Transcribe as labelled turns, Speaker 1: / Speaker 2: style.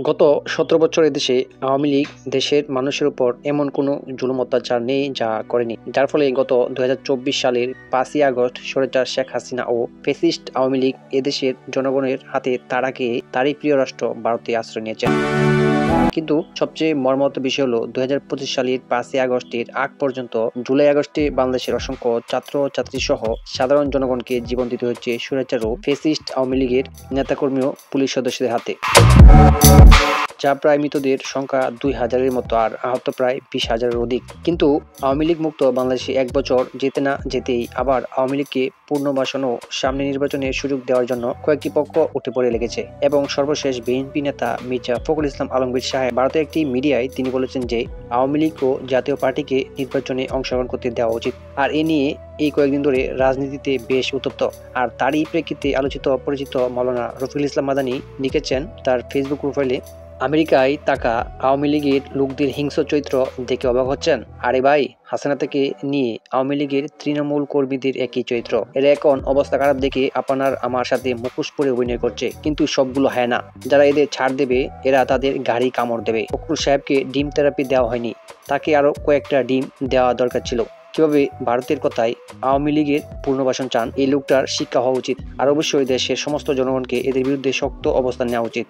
Speaker 1: গত ১৭ বছর এদেশে আওয়ামী লীগ দেশের মানুষের উপর এমন কোনো জুলুম অত্যাচার নেই যা করেনি। যার ফলে গত ২০২৪ সালের ৫ই আগস্ট স্বৈরাচার শেখ হাসিনা ও ফ্যাসিস্ট আওয়ামী লীগ এদেশের জনগণের হাতে তারই প্রিয় রাষ্ট্র ভারতে আশ্রয় নিয়েছেন। কিন্তু সবচেয়ে মর্মাহত বিষয় হলো ২০২৫ সালের ৫ই আগস্টের আগ পর্যন্ত জুলাই আগস্টে বাংলাদেশের অসংখ্য ছাত্র ছাত্রী সহ সাধারণ জনগণকে জীবন দিতে হচ্ছে স্বৈরাচার ও ফ্যাসিস্ট আওয়ামী লীগের নেতাকর্মী ও পুলিশ সদস্যদের হাতে, যা প্রায় মৃতদের সংখ্যা ২,০০০-এর মতো আর আহত প্রায় ২০,০০০-এর অধিক। কিন্তু আওয়ামী লীগ মুক্ত বাংলাদেশে ১ বছর যেতে না যেতেই আবার আওয়ামী লীগকে পুনর্বাসন ও সামনে নির্বাচনের সুযোগ দেওয়ার জন্য কয়েকটি পক্ষ উঠে পড়ে লেগেছে। এবং সর্বশেষ বিএনপি নেতা মির্জা ফখরুল ইসলাম আলমগীর সাহেব ভারতের একটি মিডিয়ায় তিনি বলেছেন যে আওয়ামী লীগ ও জাতীয় পার্টিকে নির্বাচনে অংশগ্রহণ করতে দেওয়া উচিত। আর এ নিয়ে এই কয়েকদিন ধরে রাজনীতিতে বেশ উত্তপ্ত। আর তারই প্রেক্ষিতে আলোচিত পরিচিত মাওলানা রফিকুল ইসলাম মাদানী লিখেছেন তার ফেসবুক প্রোফাইলে, আমেরিকায় থাকা আওয়ামী লীগের লোকদের হিংস্র চরিত্র দেখে অবাক হচ্ছেন? আরে ভাই, হাসিনা থেকে নিয়ে আওয়ামী লীগের তৃণমূল কর্মীদের একই চরিত্র। এরা এখন অবস্থা খারাপ দেখে আপনার আমার সাথে মুখোশ পরে অভিনয় করছে, কিন্তু সবগুলো হয় না। যারা এদের ছাড় দেবে এরা তাদের গাড়ি কামড় দেবে। ফখরুল সাহেবকে ডিম থেরাপি দেওয়া হয়নি, তাকে আরো কয়েকটা ডিম দেওয়া দরকার ছিল। কিভাবে ভারতের কথায় আওয়ামী লীগের পুনর্বাসন চান, এই লোকটার শিক্ষা হওয়া উচিত। আর অবশ্যই দেশের সমস্ত জনগণকে এদের বিরুদ্ধে শক্ত অবস্থান নেওয়া উচিত।